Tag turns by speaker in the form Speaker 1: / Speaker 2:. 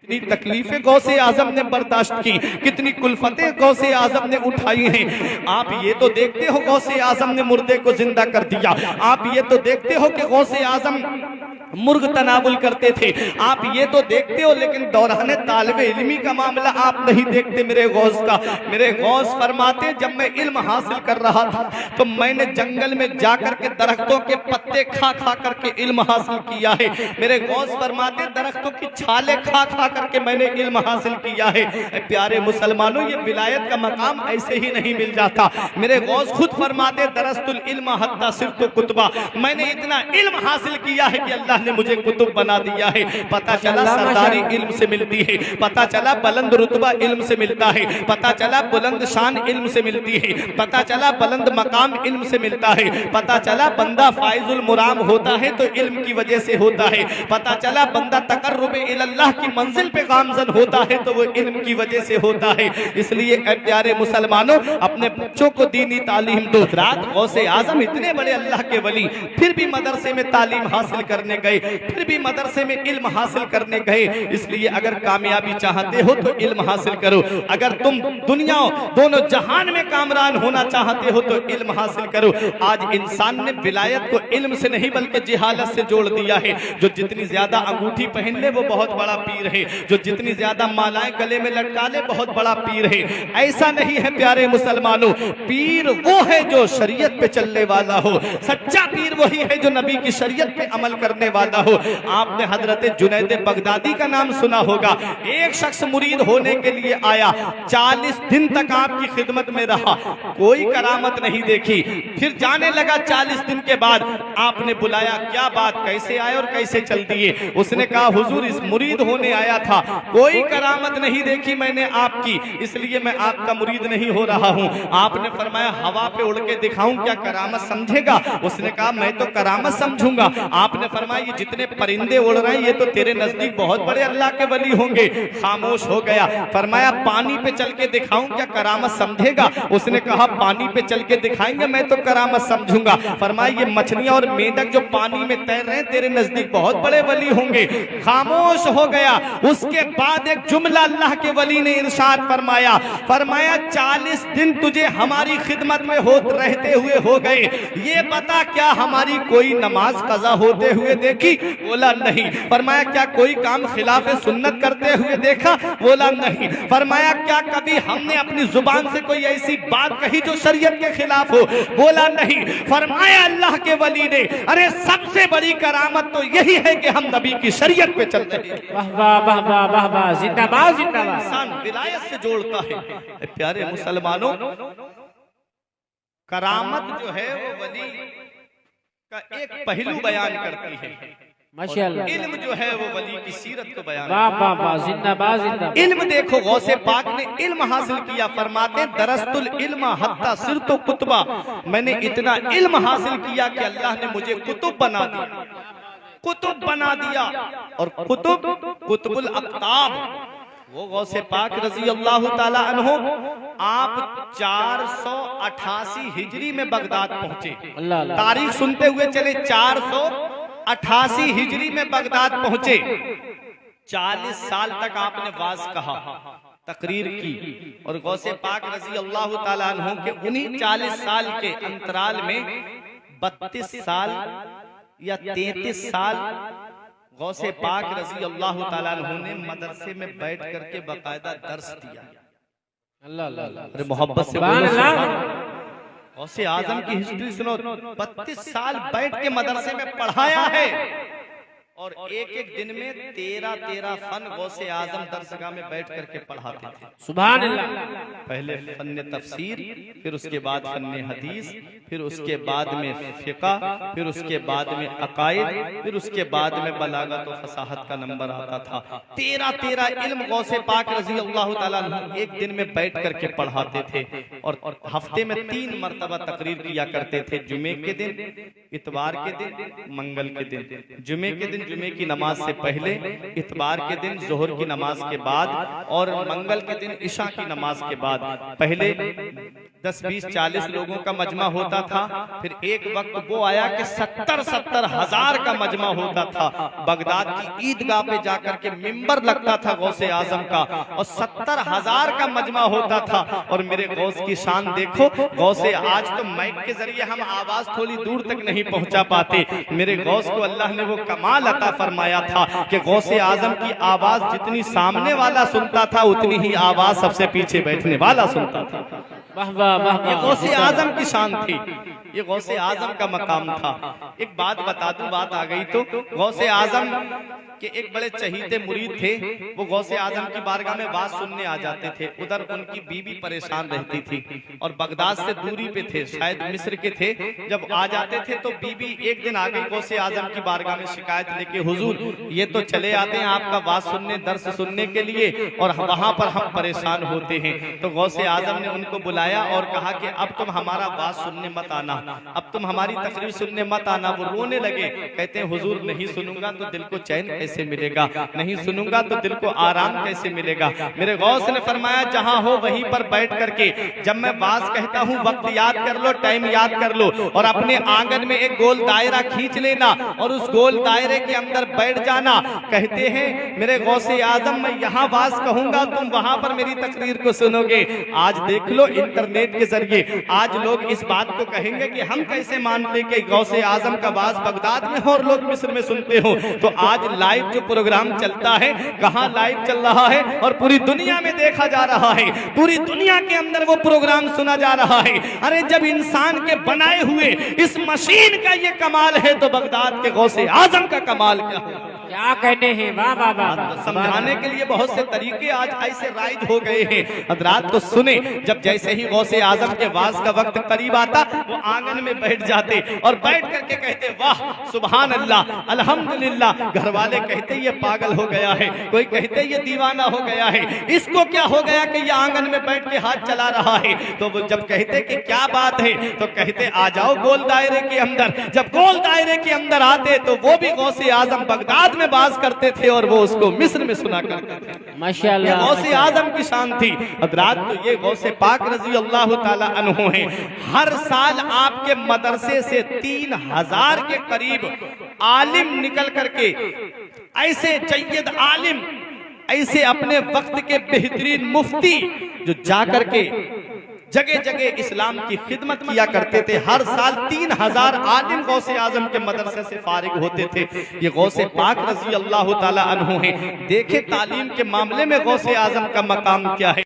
Speaker 1: कितनी तकलीफें गौसे आजम ने बर्दाश्त की, कितनी कुल्फतें गौसे आजम ने उठाई हैं। आप ये तो देखते हो गौसे आजम ने मुर्दे को जिंदा कर दिया, आप ये तो देखते हो कि गौसे आजम मुर्ग तनावुल करते थे, आप ये तो देखते हो, लेकिन दौराने तालिबे इल्मी का मामला आप नहीं देखते मेरे गौस का। मेरे गौस फरमाते जब मैं इल्म हासिल कर रहा था तो मैंने जंगल में जाकर के दरख्तों के पत्ते खा खा करके इल्म हासिल किया है। मेरे गौस फरमाते दरख्तों की छाले खा खा करके मैंने इल्म हासिल किया है। प्यारे मुसलमानों, ये विलायत का मकाम ऐसे ही नहीं मिल जाता। मेरे गौस खुद फरमाते दरस्तुल इल्म हत्ता सिर्फ कुतबा, मैंने इतना इल्म हासिल किया है कि अल्लाह ने मुझे कुतुब बना दिया है। पता चला सरदारी इल्म से मिलती है, पता चला बुलंद रुतबा इल्म से मिलता है, पता चला बुलंद शान इल्म से मिलती है, पता चला बुलंद मकाम इल्म से मिलता है, पता चला बंदा फाइजुल मुराम होता है तो इल्म की वजह से होता है, पता चला बंदा तकर्रुब इल्लाह की मंजिल पे गामजन होता है तो वो इल्म की वजह से होता है। इसलिए प्यारे मुसलमानों, अपने बच्चों को दीनी तालीम दो। रात गौसे आजम इतने बड़े अल्लाह के वली फिर भी मदरसे में तालीम हासिल करने गए, फिर भी मदरसे में इल्म हासिल करने गए। इसलिए अगर कामयाबी चाहते हो तो इल्म हासिल करो, अगर तुम दुनिया दोनों जहान में कामरान होना चाहते हो तो इल्म हासिल करो। आज इंसान ने विलायत को इल्म से नहीं बल्कि जिहालत से जोड़ दिया है। जो जितनी ज्यादा अंगूठी पहन ले वो बहुत बड़ा पीर है, जो जितनी ज्यादा मालाएं गले में लटका ले बहुत बड़ा पीर है। ऐसा नहीं है प्यारे मुसलमानों, पीर वो है जो शरीयत पे चलने वाला हो, सच्चा पीर वही है जो नबी की शरीयत पे अमल करने वाला हो। आपने हजरत जुनैद बगदादी का नाम सुना होगा। एक शख्स मुरीद होने के लिए आया, 40 दिन तक आपकी खिदमत में रहा, कोई करामत नहीं देखी। फिर जाने लगा 40 दिन के बाद आपने बुलाया, क्या बात, कैसे आए और कैसे चल दिए? उसने कहा हुजूर इस मुरीद होने आया था, कोई करामत नहीं देखी मैंने आपकी, इसलिए मैं आपका मुरीद नहीं हो रहा हूँ। आपने फरमाया हवा पे उड़ के दिखाऊं, क्या करामत समझेगा? उसने कहा मैं तो करामत समझूंगा। आपने फरमाया ये जितने परिंदे उड़ रहे हैं ये तो तेरे नजदीक बहुत बड़े अल्लाह के वली होंगे। खामोश हो गया। फरमाया पानी पे चल के दिखाऊं, क्या करामत समझेगा? उसने कहा पानी पे चल के दिखाएंगे, मैं तो करामत समझूंगा। फरमाया ये मछलियां और मेंढक जो पानी में तैर रहे हैं तेरे नजदीक बहुत बड़े वली होंगे। खामोश हो गया। उसके बाद एक जुमला अल्लाह के वली ने इरशाद फरमाया, फरमाया 40 दिन तुझे हमारी खिदमत में रहते हुए हो गए, ये बता क्या हमारी कोई नमाज कज़ा होते हुए देखी? बोला नहीं। फरमाया क्या कोई काम खिलाफे सुन्नत करते हुए देखा? बोला नहीं। फरमाया क्या कभी हमने अपनी जुबान से कोई ऐसी बात कही जो शरीयत के खिलाफ हो? बोला नहीं। फरमाया अल्लाह के वली ने, अरे सबसे बड़ी करामत तो यही है कि हम नबी की शरीयत पे चलते हैं।
Speaker 2: वाह वाह वाह वाह वाह, जिंदाबाद जिंदाबाद।
Speaker 1: इंसान विलायत से जोड़ता है। प्यारे मुसलमानों, करामत जो है वो वली का एक पहलू बयान करती है,
Speaker 2: माशाअल्लाह।
Speaker 1: इल्म जो है वो वली की सीरत को बयान।
Speaker 2: वाह वाह वाह, जिंदाबाद जिंदाबाद।
Speaker 1: इल्म देखो, गौसे पाक ने इल्म हासिल किया। फरमाते दरस्तुल इल्म हत्ता सिरतो कुतबा, मैंने इतना इल्म हासिल किया कि अल्लाह ने मुझे कुतुब बना दिया, कुतुब बना दिया। और कुतुब कुतुबुल अक्ताब वो गौसे पाक रजी अल्लाह ताला अन्हु, आप 488 हिजरी में बगदाद पहुंचे। तारीख सुनते हुए चले, 488 हिजरी में बगदाद पहुंचे। 40 साल तक आपने वाज कहा, तकरीर की, और गौसे पाक रजी अल्लाह ताला अन्हु के उन्हीं 40 साल के अंतराल में 32 साल या 33 साल गौसे पाक रजी अल्लाह ताला अन्हु ने मदरसे में बैठ करके बाकायदा दर्स दिया।
Speaker 2: अल्लाह अल्लाह,
Speaker 1: अरे मोहब्बत से गौसे आजम की हिस्ट्री सुनो। 32 साल बैठ के मदरसे में पढ़ाया है, और एक एक दिन में 13 फन गौसे आजम दरसगाह में बैठ करके पढ़ाते थे।
Speaker 2: सुभान अल्लाह।
Speaker 1: पहले फन्ने तफसीर, फिर उसके बाद फन्ने हदीस, फिर उसके बाद में फिका, फिर उसके बाद में अकायद, फिर उसके बाद में बलागत और फसाहत का नंबर आता था। 13 इल्म गौसे पाक रजी अल्लाह ताला अन्हु एक दिन में बैठ करके पढ़ाते थे, और हफ्ते में 3 मरतबा तकरीर किया करते थे। जुमे के दिन, इतवार के दिन, मंगल के दिन। जुमे के दिन जुमे की नमाज से पहले, इतवार के दिन जोहर की नमाज के बाद, और मंगल के दिन इशा की नमाज के बाद। पहले 10-20-40 लोगों का मजमा होता था। फिर एक वक्त वो आया कि 70-70 हजार का मजमा होता था। बगदाद की ईदगाह पे जाकर के मिंबर लगता था गौसे आजम का, और 70 हजार का मजमा होता था। और मेरे गौस की शान देखो, गौसे आज तो माइक के जरिए हम आवाज थोड़ी दूर तक नहीं पहुंचा पाते। मेरे गौस को अल्लाह ने वो कमाल अता फरमाया था कि गौसे आजम की आवाज जितनी सामने वाला सुनता था, उतनी ही आवाज सबसे पीछे बैठने वाला सुनता था।
Speaker 2: वाह वाह वाह।
Speaker 1: ये गौसे आजम की शान थी, ये गौसे आजम का मकाम था। एक बात बता दूं, बात आ गई तो, गौसे आजम के एक बड़े चहीते मुरीद थे। वो गौसे आजम की बारगाह में बात सुनने आ जाते थे। उधर उनकी बीवी परेशान रहती थी और बगदाद से दूरी पे थे, शायद मिस्र के थे। जब आ जाते थे तो बीवी एक दिन आ गई गौसे आजम की बारगाह में शिकायत लेके, हुजूर ये तो चले आते हैं आपका बात सुनने, दर्स सुनने के लिए, और वहां पर हम परेशान होते हैं। तो गौसे आजम ने उनको बुलाया और कहा कि अब तुम हमारा बात सुनने मत आना, अब तुम हमारी तकरीर सुनने मत आना। वो रोने लगे, कहते हैं हुजूर नहीं सुनूंगा तो दिल को चैन कैसे मिलेगा, नहीं सुनूंगा तो दिल को आराम कैसे मिलेगा। मेरे गौस ने फरमाया जहां हो वहीं पर बैठ करके, जब मैं बात कहता हूं वक्त याद कर लो, टाइम याद कर लो, और अपने आंगन में एक गोल दायरा खींच लेना और उस गोल दायरे के अंदर बैठ जाना। कहते हैं मेरे गौसे आजम, मैं यहाँ बात कहूंगा, तुम वहां पर मेरी तकरीर को सुनोगे। आज देख लो इंटरनेट के जरिए आज लोग इस बात को कहेंगे कि हम कैसे मानते कि गौसे आजम का बात बगदाद में हो और लोग मिस्र में सुनते हो। तो आज लाइव जो प्रोग्राम चलता है, कहाँ लाइव चल रहा है और पूरी दुनिया में देखा जा रहा है, पूरी दुनिया के अंदर वो प्रोग्राम सुना जा रहा है। अरे जब इंसान के बनाए हुए इस मशीन का ये कमाल है तो बगदाद के गौसे आजम का कमाल क्या है।
Speaker 2: क्या कहते हैं, वाह वाह वाह।
Speaker 1: समझाने के लिए बहुत से तरीके आज ऐसे राइज हो गए हैं। हजरात को सुने, जब जैसे ही गौसे आजम के वाज का वक्त करीब आता, वो आंगन में बैठ जाते और बैठ करके कहते वाह सुभान अल्लाह अल्हम्दुलिल्लाह। घर वाले कहते ये पागल हो गया है, कोई कहते ये दीवाना हो गया है, इसको क्या हो गया कि ये आंगन में बैठ के हाथ चला रहा है। तो वो जब कहते कि क्या बात है, तो कहते आ जाओ गोल दायरे के अंदर। जब गोल दायरे के अंदर आते तो वो भी गौसे आजम बगदाद में बात करते थे और वो उसको मिस्र में सुना करते थे।
Speaker 2: माशाअल्लाह,
Speaker 1: गौसे आजम की शान थी। हजरात तो ये गौसे पाक रजी अल्लाह ताला अन्हु हैं। हर साल आपके मदरसे से 3000 के करीब आलिम निकल करके, ऐसे जय्यद आलिम, ऐसे अपने वक्त के बेहतरीन मुफ्ती जो जाकर के जगह जगह इस्लाम की खिदमत किया करते थे। हर साल 3000 आलिम गौसे आजम के मदरसे से फारिग होते थे। ये गौसे पाक रजी अल्लाह ताला अन्हु हैं। देखे तालीम के मामले में गौसे आजम का मकाम क्या है।